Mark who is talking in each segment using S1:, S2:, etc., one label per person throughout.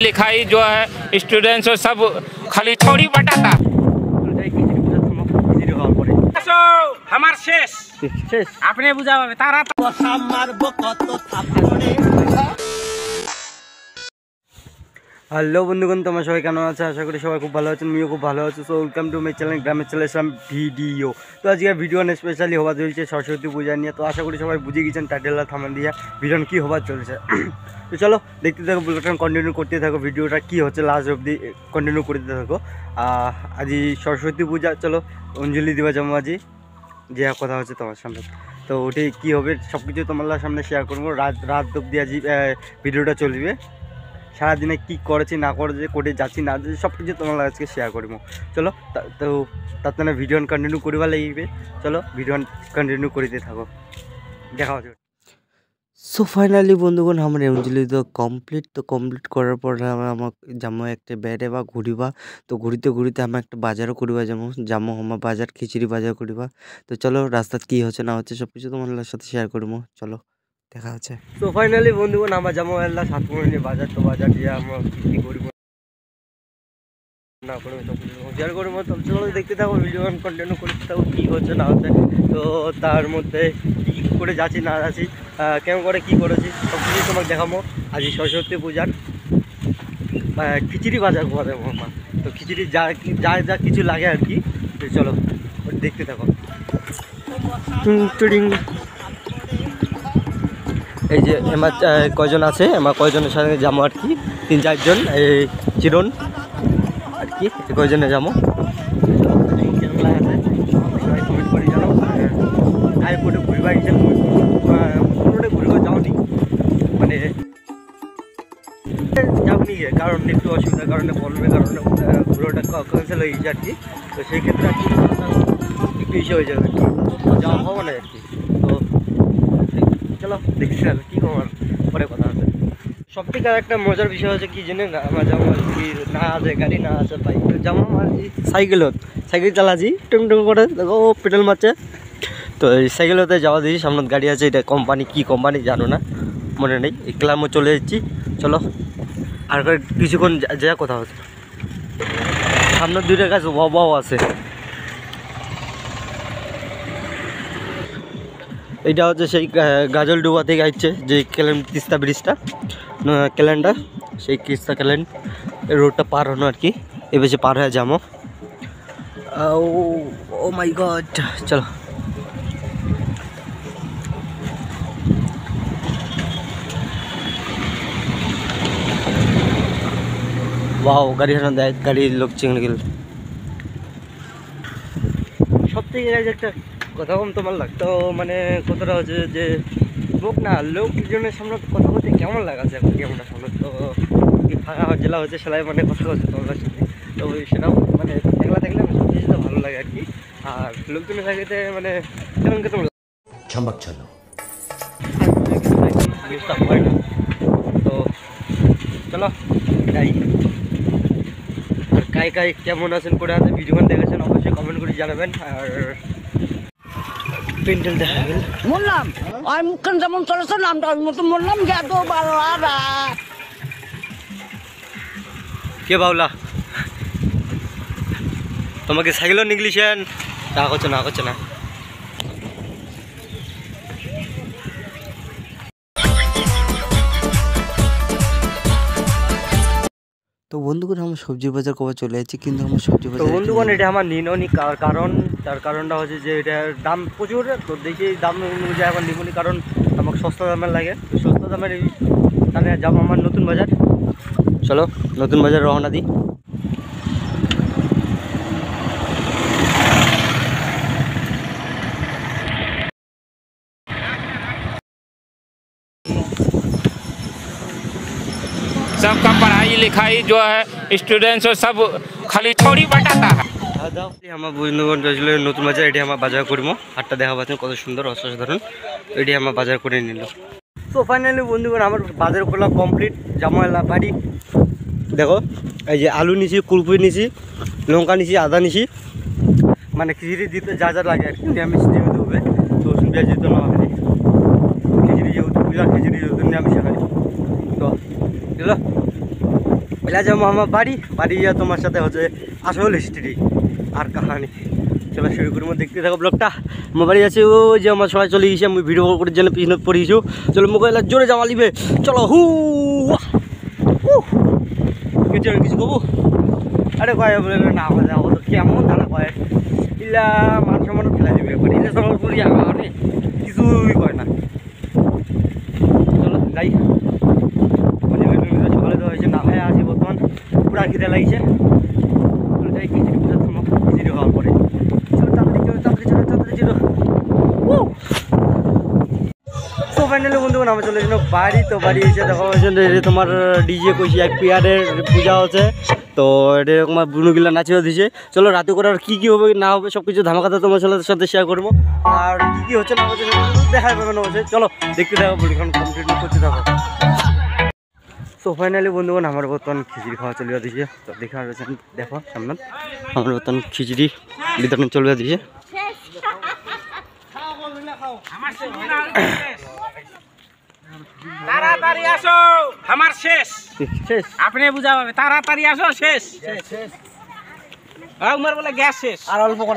S1: लिखाई जो है स्टूडेंट्स और सब खाली छोड़ी बटाता हमार शेष आपने बुझा तारा
S2: হ্যালো বন্ধুগণ, তোমরা সবাই কেমন আছো? আশা করি সবাই খুব ভালো আছেন, আমিও খুব ভালো আছি। So welcome to my channel গ্রামের চলে আসলাম ভিডিও। তো আজকে ভিডিও স্পেশালি হওয়া চলছে সরস্বতী পূজা নিয়ে। তো আশা করি সবাই বুঝে গেছেন টাইটেল থামান দিয়ে ভিডিও কী হওয়ার চলছে। তো চলো দেখতে থাকো, ভিডিওটা কন্টিনিউ করতে থাকো, ভিডিওটা কী হচ্ছে লাস্ট অবধি কন্টিনিউ করতে থাকো। আজ সরস্বতী পূজা, চলো অঞ্জলি দিবা যাবো আজি যে কথা হচ্ছে তোমার সামনে। তো ওটি কী হবে সব কিছু তোমার সামনে শেয়ার করবো। রাত অবধি আজ ভিডিওটা চলবে। সারাদিনে কী করেছি না করেছি, কোটে যাচ্ছি না যাচ্ছি সব কিছু তোমার আজকে শেয়ার করবো। চলো তো তার জন্য ভিডিও কন্টিনিউ করিবা লাগবে। চলো ভিডিও কন্টিনিউ করিতে থাকো, দেখা হচ্ছে। সো ফাইনালি বন্ধুগণ আমার অঞ্জলি তো কমপ্লিট করার পর আমার যাবো একটা বেড়ে বা ঘুরিবা। তো ঘুরিতে ঘুরিতে আমার একটা বাজারও করিবা যাবো আমার বাজার খিচুড়ি বাজার করিবা। তো চলো রাস্তায় কী হচ্ছে না হচ্ছে সব কিছু তোমার সাথে শেয়ার করবো, চলো দেখা আছে। তো ফাইনালি বন্ধুগণ আমার যাবো এলা সাতমণি বাজার। তো বাজার দিয়ে আমরা কী করব না করবো সব কিছু শেয়ার করবো। তো চলো দেখতে থাকো, ভিডিও কন্টিনিউ করতে থাকো কী হচ্ছে না হচ্ছে। তো তার মধ্যে কী করে যাচ্ছি না যাচ্ছি, কেমন করে কী করেছি সব কিছু তোমাকে দেখাবো। আজ সরস্বতী পূজার খিচুড়ি বাজার করে মা। তো খিচুড়ি যা কিছু লাগে আর কি। তো চলো দেখতে থাকো। এই যে আমার কয়জন আছে, আমার কয়জনের সাথে যাবো আর কি, 3-4 জন এই চিরন আর কি, কয়জনে যাবো কেমন লাগাছে সবাই কমেন্ট করে জানো। গায়ে ফটো ঘুরবা গেছেন, ফটোটা ঘুরবা যাওনি মানে যাওনি গিয়ে, কারণ একটু অসুবিধার কারণে বলবে কারণে ঘুরোটা ক্যান্সেল হয়ে গেছে আর কি। তো সেই ক্ষেত্রে আর কি একটু ইসে হয়ে যাবে আর কি, যাওয়া হবো না আর কি। তো চলো দেখছি আর কী খবর, পরে কথা আছে। সব থেকে একটা মজার বিষয় হচ্ছে কি জেনে আমার যেমন আর কি না আছে গাড়ি না আছে বাইক, যেমন আর কি সাইকেল চালাচ্ছি টুং করে দেখো ও পেট্রোল মারছে। তো এই সাইকেলতে যাওয়া দিয়েছি, সামনে গাড়ি আছে, এটা কোম্পানি কী কোম্পানি জানো না, মনে নেই। ক্লামও চলে এসেছি, চলো আর কিছুক্ষণ যা কথা হচ্ছে। সামনের 2টা গাছ বাবাও আছে। এইটা হচ্ছে সেই গাজলডুবা থেকে আসছে যে তিস্তা ব্রিজটা ক্যালেন্ডার, সেই তিস্তা ক্যালেন্ড রোডটা পার হনো আর কি, এ বেশি পার হয়ে যাবো। ও মাই গড, চলো ওয়াও গাড়ি হারান দেয়, গাড়ির লোক চিংড়ে গেল। সব থেকে একটা কথা কম তোমার লাগতো মানে কতটা হচ্ছে যে লোকজনের সামনে কথা বলতে কেমন লাগাচ্ছে এখন কেমন সামনে। তো ফাঁকা জেলা হচ্ছে সেলাই মানে কথা হচ্ছে তোমার সাথে। তো সেটাও মানে একলা থাকলে সব কিছু ভালো লাগে আর কি। আর লোকজনের থাকতে মানে কেমন কেমন হয় না। তো চলো যাই। আর কাই কেমন আছেন করে আছে ভিডিওখান দেখেছেন অবশ্যই কমেন্ট করে জানাবেন। আর পেন্ডেল দেখা গেল
S3: বললাম আর মুখখান যেমন চলেছে নামটা ওই মতো বললাম যে এত বাংলা
S2: কে বাউলা তোমাকে সাইকেলও নিগলিছেন না করছে না। তো বন্ধুগণ আমার সবজির বাজার কবে চলে যাচ্ছে, কিন্তু আমার সবজি বাজার বন্ধুগণ এটা আমার নিননি কারণ তার কারণটা হচ্ছে যে এটার দাম প্রচুর। তো দেখি দাম অনুযায়ী আমার নিবনি, কারণ আমাকে সস্তা দামের লাগে। তো সস্তা দামের তাহলে যাবো আমার নতুন বাজার। চলো নতুন বাজার রওনা দিই।
S1: सबका पढ़ाई लिखाई जो है स्टूडेंट्स और सब खाली छोड़ी बटाता है।
S2: আমার বন্ধুগণ আসলে নতুন বাজার, এটি আমার বাজার করবো। হাটটা দেখা পাচ্ছেন কত সুন্দর অসাধারণ, এটি আমার বাজার করে নিল। তো ফাইনালি বন্ধুগণ আমার বাজার করলাম কমপ্লিট, জামাইলা বাড়ি। দেখো এই যে আলু নিছি, কুলপুরি নিছি, লঙ্কা নিছি, আদা নিছি, মানে খিচুড়ি দিতে যা লাগে আর কি, নিরামিষ যেহেতু হবে তো রসুন পেঁয়াজ যেহেতু না হবে, খিচুড়ি যেহেতু পূজার খিচুড়ি যেহেতু নিরামিষ খাই। তো চলো এলা যাবো আমার বাড়ি যা তোমার সাথে হচ্ছে আসল হিস্ট্রি আর কাহানি। চলো শুরু করবো, দেখতে থাকো ব্লগটা। আমার বাড়ি আছে ওই যে আমার সবাই চলে গেছে, আমি ভিডিও করার জন্য পিছনে পড়িয়েছো। চলো মোবাইল জোরে যাওয়া লিবে, চলো কিছু কবু আরে কয় বলে না যাবো তো কেমন তারা কয় ইলা মান সম্মান ফেলা দিবে ইলা সবার করি আমি কিছুই কয় না। চলো যাই, সকালে তো হয়েছে না খায় আসি বর্তমান পুরা খিদে লাগছে। যাই খিচুড়ি পূজা থামো, খিচুড়ি হওয়ার পরে চলো তাড়াতাড়ি চলো। তো ফাইনালি বন্ধুগণ আমরা চলে এসেছিলাম বাড়ি। তো বাড়ি এসে দেখা হয়েছে তোমার ডিজে কইছি এক পিয়ারের পূজা হচ্ছে, তো এটা তোমার বুনুগুলা নাচিয়ে দিছে। চলো রাতে করে আর কী হবে না হবে সব কিছু ধামাকাতে তোমার সাথে শেয়ার করবো, আর কী হচ্ছে না হচ্ছে দেখাই পাবেন অবশ্যই। চলো দেখতে থাকো, এখন কমপ্লিট করতে থাকো। তো ফাইনালি বন্ধুগণ আমার বর্তমান খিচুড়ি খাওয়া চলিয়ে দিয়েছে। তো দেখা রয়েছে দেখো সামনে আমার বর্তমান খিচুড়ি বিতরণ চলিয়ে দিয়েছে।
S1: তাড়াতাড়ি আসো, আমার শেষ
S2: শেষ
S1: আপনি বুঝাবে, তাড়াতাড়ি আসো শেষ। আমার বলে গ্যাস শেষ
S2: আর অল্প করে।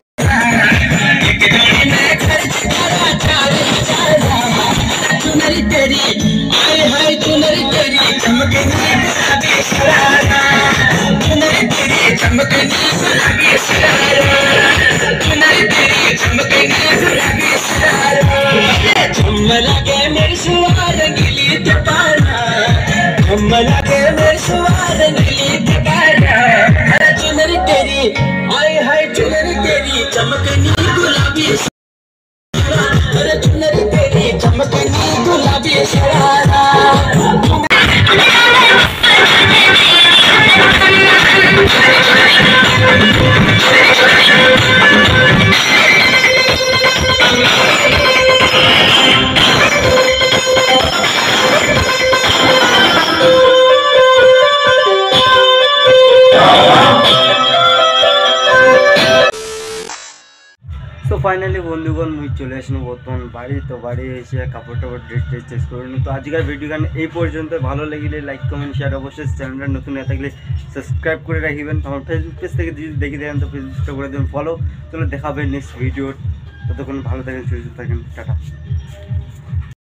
S4: चमकनी गुलाबी शरारा।
S2: তো ফাইনালি বন্ধুগণ মুই চলে আসলাম বর্তমান বাড়ি। তো বাড়ি এসে কাপড় টাপড় ড্রেস চেঞ্জ করে নিই। তো আজকের ভিডিও গান এই পর্যন্ত, ভালো লাগলে লাইক কমেন্ট শেয়ার, অবশ্যই চ্যানেলটা নতুন হয়ে থাকলে সাবস্ক্রাইব করে রাখবেন। আমার ফেসবুক পেজ থেকে যদি দেখে দেন তো ফেসবুকটা করে দেবেন ফলো। চলো দেখাবেন নেক্সট ভিডিও, ততক্ষণ ভালো থাকেন, সুস্থ থাকেন, টাটা।